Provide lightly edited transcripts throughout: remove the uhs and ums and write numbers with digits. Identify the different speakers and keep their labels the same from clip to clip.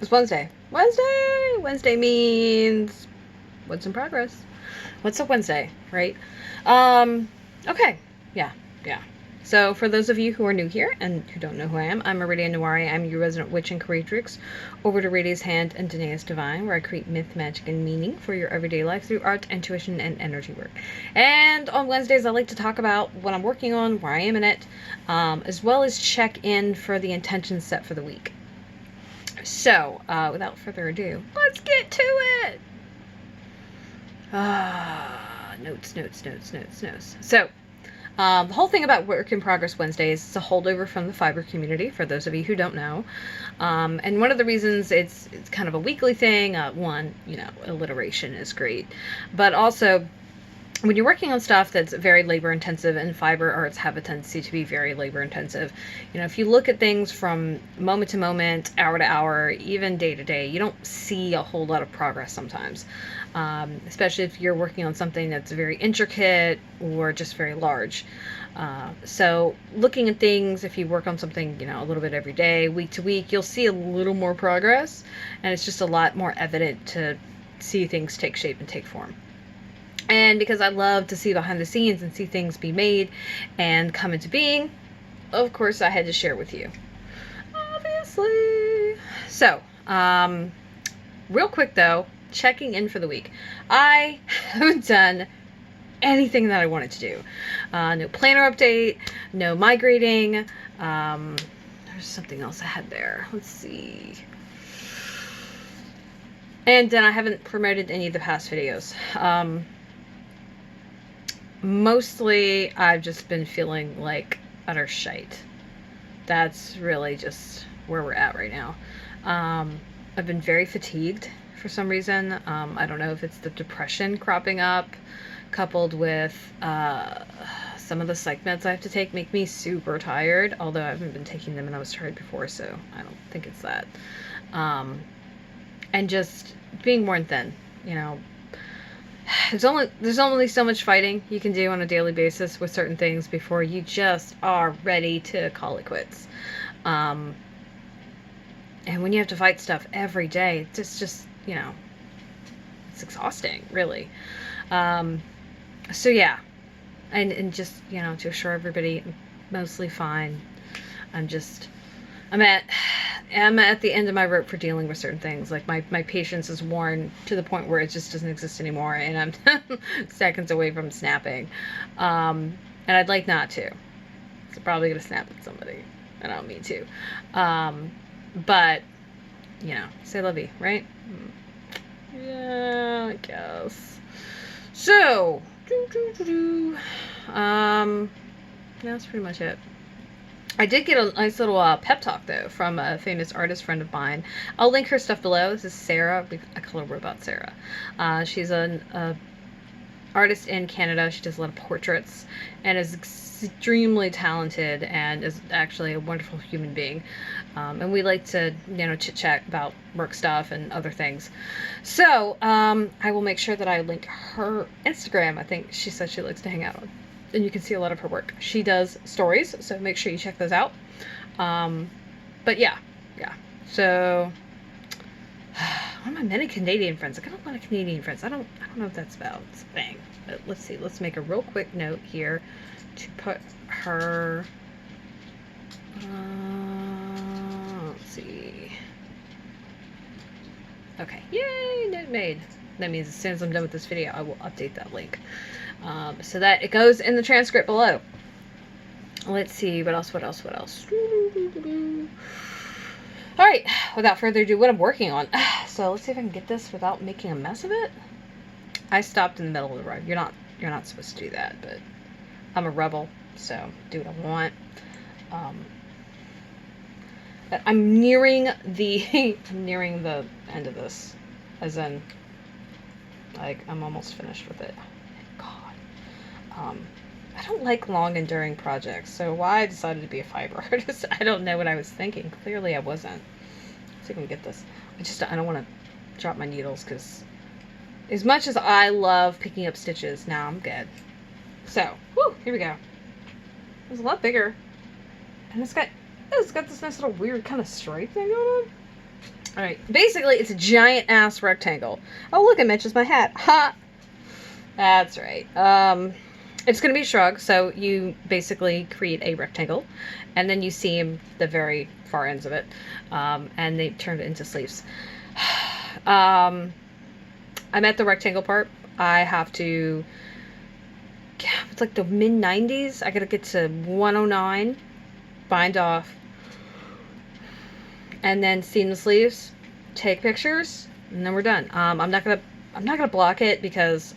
Speaker 1: It's Wednesday. Wednesday! Wednesday means what's in progress. What's a Wednesday, right? Okay. Yeah. So, for those of you who are new here and who don't know who I am, I'm Aradia Noiri. I'm your resident witch and creatrix over to Radia's Hand and Danae's Divine, where I create myth, magic, and meaning for your everyday life through art, intuition, and energy work. And on Wednesdays, I like to talk about what I'm working on, where I am in it, as well as check in for the intentions set for the week. So, without further ado, let's get to it! Notes. So, the whole thing about Work in Progress Wednesdays is a holdover from the fiber community, for those of you who don't know. And one of the reasons it's kind of a weekly thing, one, alliteration is great. But also, when you're working on stuff that's very labor intensive, and fiber arts have a tendency to be very labor intensive, if you look at things from moment to moment, hour to hour, even day to day, you don't see a whole lot of progress sometimes. Especially if you're working on something that's very intricate or just very large. So looking at things, if you work on something, a little bit every day, week to week, you'll see a little more progress, and it's just a lot more evident to see things take shape and take form. And because I love to see behind the scenes and see things be made and come into being, of course I had to share with you. Obviously. So, real quick though, checking in for the week. I haven't done anything that I wanted to do. No planner update, no migrating. There's something else I had there. Let's see. And then I haven't promoted any of the past videos. Mostly I've just been feeling like utter shite. That's really just where we're at right now. I've been very fatigued for some reason. I don't know if it's the depression cropping up, coupled with some of the psych meds I have to take make me super tired, although I haven't been taking them and I was tired before, so I don't think it's that. And just being worn thin, There's only so much fighting you can do on a daily basis with certain things before you just are ready to call it quits. And when you have to fight stuff every day, it's just it's exhausting, really. So yeah, and just to assure everybody, I'm mostly fine. I'm at the end of my rope for dealing with certain things. Like my patience is worn to the point where it just doesn't exist anymore, and I'm seconds away from snapping. And I'd like not to. So I'm probably gonna snap at somebody. I don't mean to. But say lovey, right? Yeah, I guess. So, that's pretty much it. I did get a nice little pep talk, though, from a famous artist friend of mine. I'll link her stuff below. This is Sarah. I call her Robot Sarah. She's an artist in Canada. She does a lot of portraits and is extremely talented and is actually a wonderful human being. And we like to, chit-chat about work stuff and other things. So, I will make sure that I link her Instagram. I think she said she likes to hang out on. And you can see a lot of her work. She does stories, so make sure you check those out. But yeah. So, one of my many Canadian friends. I got a lot of Canadian friends. I don't know if that's about a thing. But let's see. Let's make a real quick note here to put her. Let's see. Okay. Yay! Note made. That means as soon as I'm done with this video, I will update that link. So that it goes in the transcript below. Let's see, what else? Alright, without further ado, what I'm working on. So let's see if I can get this without making a mess of it. I stopped in the middle of the road. You're not supposed to do that, but I'm a rebel, so do what I want. But I'm nearing the end of this. As in, like, I'm almost finished with it. I don't like long enduring projects, so why I decided to be a fiber artist, I don't know what I was thinking. Clearly I wasn't. Let's see if I can get this. I don't want to drop my needles, because as much as I love picking up stitches, now I'm good. So, whoo, here we go. It was a lot bigger. And it's got this nice little weird kind of stripe thing going on. All right, basically it's a giant ass rectangle. Oh look, it matches my hat. Ha! That's right. It's going to be shrug, so you basically create a rectangle, and then you seam the very far ends of it, and they turn it into sleeves. I'm at the rectangle part. I have to, it's like the mid 90s. I gotta get to 109, bind off, and then seam the sleeves, take pictures, and then we're done. I'm not gonna block it because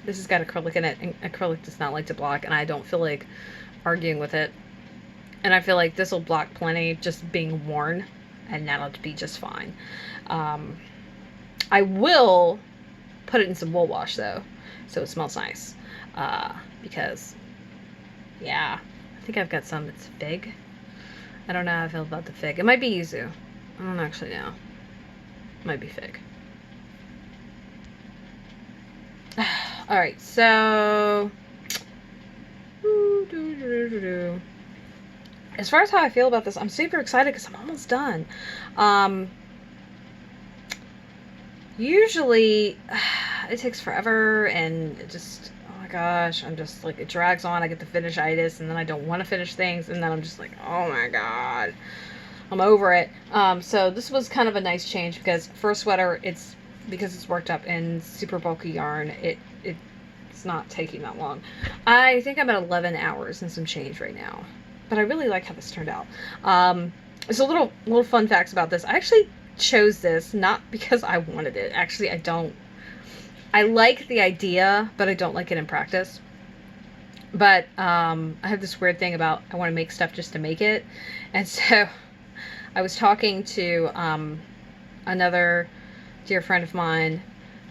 Speaker 1: this has got acrylic in it, and acrylic does not like to block, and I don't feel like arguing with it. And I feel like this will block plenty just being worn, and that'll be just fine. I will put it in some wool wash though, so it smells nice. Because, yeah, I think I've got some that's fig. I don't know how I feel about the fig. It might be yuzu. I don't actually know. It might be fig. Alright, so as far as how I feel about this, I'm super excited because I'm almost done. Usually it takes forever, and it just, oh my gosh, I'm just like, it drags on. I get the finish-itis, and then I don't want to finish things, and then I'm just like, oh my god, I'm over it. So this was kind of a nice change because for a sweater, because it's worked up in super bulky yarn, it's not taking that long. I think I'm at 11 hours and some change right now, but I really like how this turned out. So little fun facts about this. I actually chose this not because I wanted it. Actually, I like the idea, but I don't like it in practice. But I have this weird thing about I want to make stuff just to make it. And so I was talking to another dear friend of mine,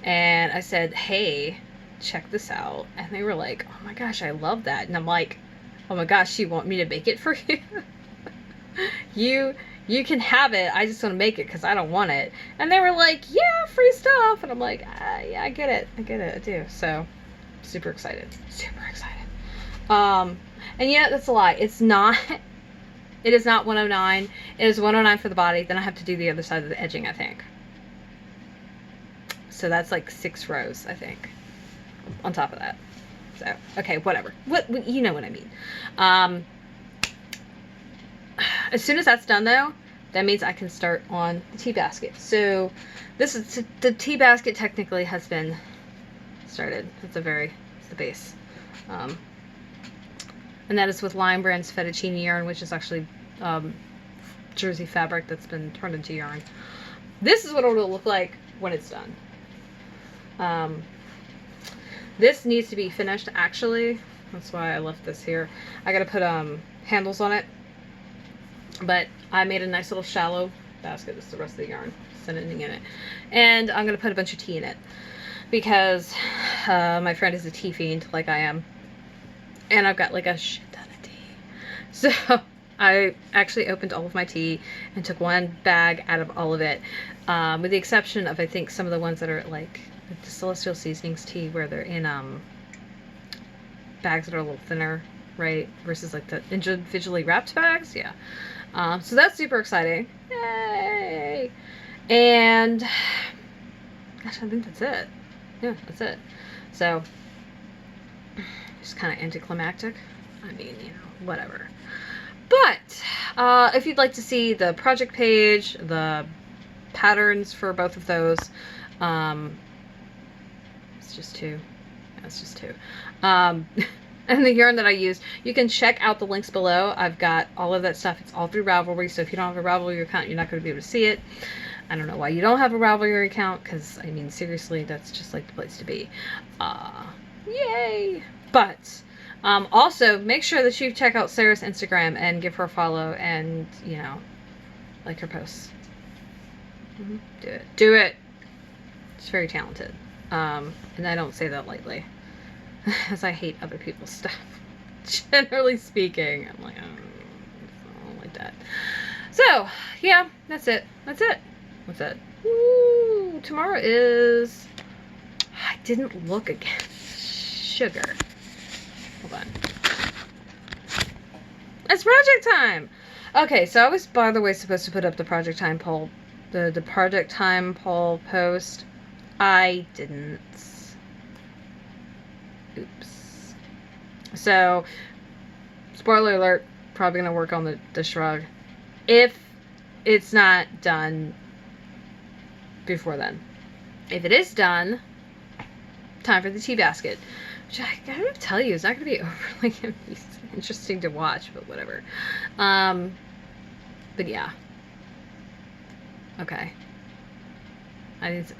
Speaker 1: and I said, hey, check this out. And they were like, oh my gosh, I love that. And I'm like, oh my gosh, you want me to make it for you? You can have it. I just want to make it because I don't want it. And they were like, yeah, free stuff. And I'm like, yeah, I get it. I do. So super excited. And yeah, that's a lie. It is not 109. It is 109 for the body. Then I have to do the other side of the edging, I think. So that's like 6 rows, I think, on top of that. So, okay, whatever. You know what I mean. As soon as that's done, though, that means I can start on the tea basket. So the tea basket technically has been started. It's the base. And that is with Lime Brand's fettuccine yarn, which is actually jersey fabric that's been turned into yarn. This is what it will look like when it's done. This needs to be finished, actually. That's why I left this here. I gotta put handles on it. But I made a nice little shallow basket. This is the rest of the yarn. Sending in it. And I'm gonna put a bunch of tea in it. Because my friend is a tea fiend, like I am. And I've got like a shit ton of tea. So I actually opened all of my tea and took one bag out of all of it. With the exception of, I think, some of the ones that are like the Celestial Seasonings tea, where they're in bags that are a little thinner, right? Versus like the individually wrapped bags. Yeah. So that's super exciting. Yay! And gosh, I think that's it. Yeah, that's it. So just kind of anticlimactic. I mean, you know, whatever. But if you'd like to see the project page, the patterns for both of those, it's just 2. Yeah, it's just 2. And the yarn that I used, you can check out the links below. I've got all of that stuff. It's all through Ravelry, so if you don't have a Ravelry account, you're not going to be able to see it. I don't know why you don't have a Ravelry account, because, I mean, seriously, that's just like the place to be. Yay! But also, make sure that you check out Sarah's Instagram and give her a follow and, you know, like her posts. Do it. Do it! She's very talented. And I don't say that lightly. As I hate other people's stuff. Generally speaking. I'm like, I don't like that. So, yeah, that's it. That's it. What's that? Ooh, tomorrow is... I didn't look again. Sugar. Hold on. It's project time! Okay, so I was, by the way, supposed to put up the project time poll the project time poll post. I didn't. Oops. So, spoiler alert, probably going to work on the shrug. If it's not done before then. If it is done, time for the tea basket. Which I gotta tell you, is not going to be overly interesting to watch, but whatever. But yeah. Okay.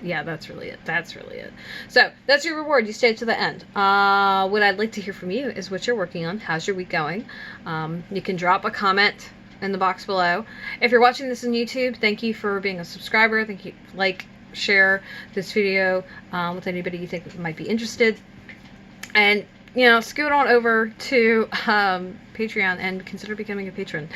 Speaker 1: Yeah, that's really it. That's really it. So, that's your reward. You stayed to the end. What I'd like to hear from you is what you're working on. How's your week going? You can drop a comment in the box below. If you're watching this on YouTube, thank you for being a subscriber. Thank you. Like, share this video with anybody you think might be interested. And, you know, scoot on over to Patreon and consider becoming a patron.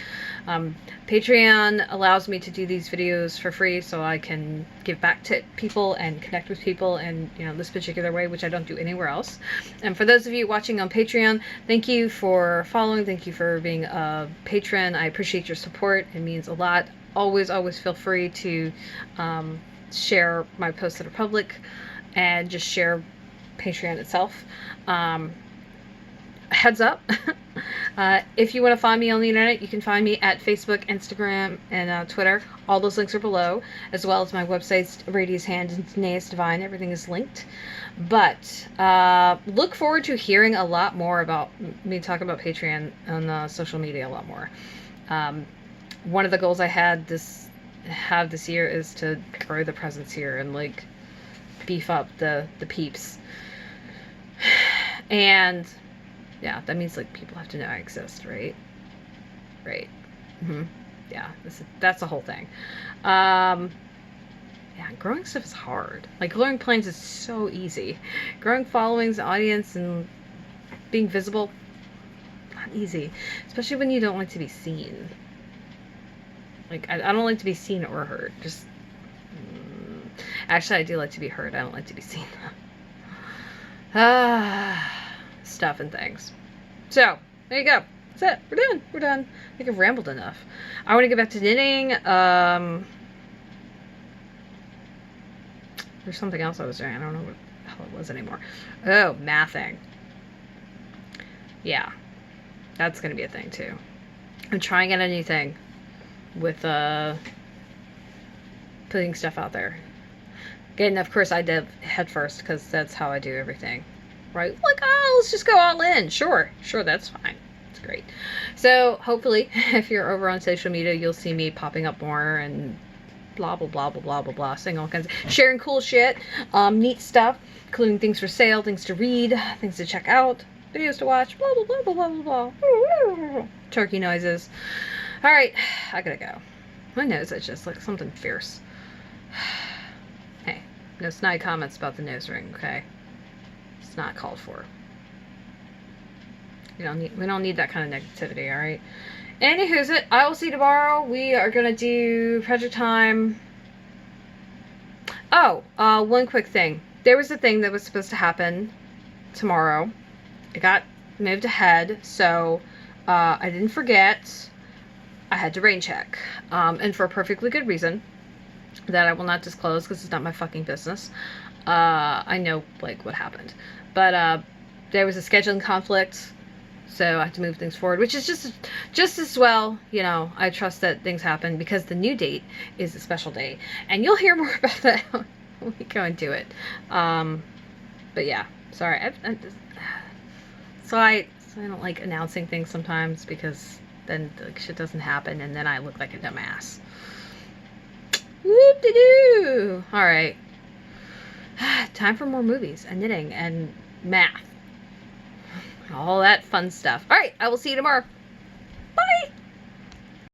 Speaker 1: Patreon allows me to do these videos for free so I can give back to people and connect with people in, you know, this particular way, which I don't do anywhere else. And for those of you watching on Patreon, thank you for following. Thank you for being a patron. I appreciate your support. It means a lot. Always feel free to share my posts that are public and just share Patreon itself. Heads up, if you want to find me on the internet, you can find me at Facebook, Instagram, and Twitter. All those links are below, as well as my websites, Aradia's Hand and Danae's Divine. Everything is linked. But look forward to hearing a lot more about me talking about Patreon on social media a lot more. One of the goals I have this year is to grow the presence here and like beef up the peeps. And yeah, that means like people have to know I exist, right? Right. Yeah, that's the whole thing. Yeah, growing stuff is hard. Like growing plans is so easy. Growing followings, audience, and being visible, not easy. Especially when you don't like to be seen. Like I don't like to be seen or heard. Just actually, I do like to be heard. I don't like to be seen. Stuff and things. So, there you go. That's it. We're done. We're done. I think I've rambled enough. I want to get back to knitting. There's something else I was doing. I don't know what the hell it was anymore. Oh, mathing. Yeah. That's going to be a thing, too. I'm trying out a new thing with putting stuff out there. Again, of course, I did head first because that's how I do everything. Right? Like, oh, let's just go all in. Sure, that's fine. It's great. So, hopefully, if you're over on social media, you'll see me popping up more and blah, blah, blah, blah, blah, blah, blah, saying all kinds of, sharing cool shit, neat stuff, including things for sale, things to read, things to check out, videos to watch, blah, blah, blah, blah, blah, blah. Turkey noises. All right, I gotta go. My nose is just like something fierce. Hey, no snide comments about the nose ring, okay? It's not called for. We don't need that kind of negativity, all right? Anywho's it. I will see you tomorrow. We are gonna do project time. Oh, one quick thing. There was a thing that was supposed to happen tomorrow. It got moved ahead, so I didn't forget. I had to rain check, and for a perfectly good reason that I will not disclose because it's not my fucking business. I know like what happened, but there was a scheduling conflict, so I had to move things forward, which is just as well. You know, I trust that things happen because the new date is a special date, and you'll hear more about that when we go into it. But yeah, sorry. So I don't like announcing things sometimes because then like shit doesn't happen, and then I look like a dumbass. Whoop-de-doo! Alright. Time for more movies and knitting and math. All that fun stuff. Alright, I will see you tomorrow.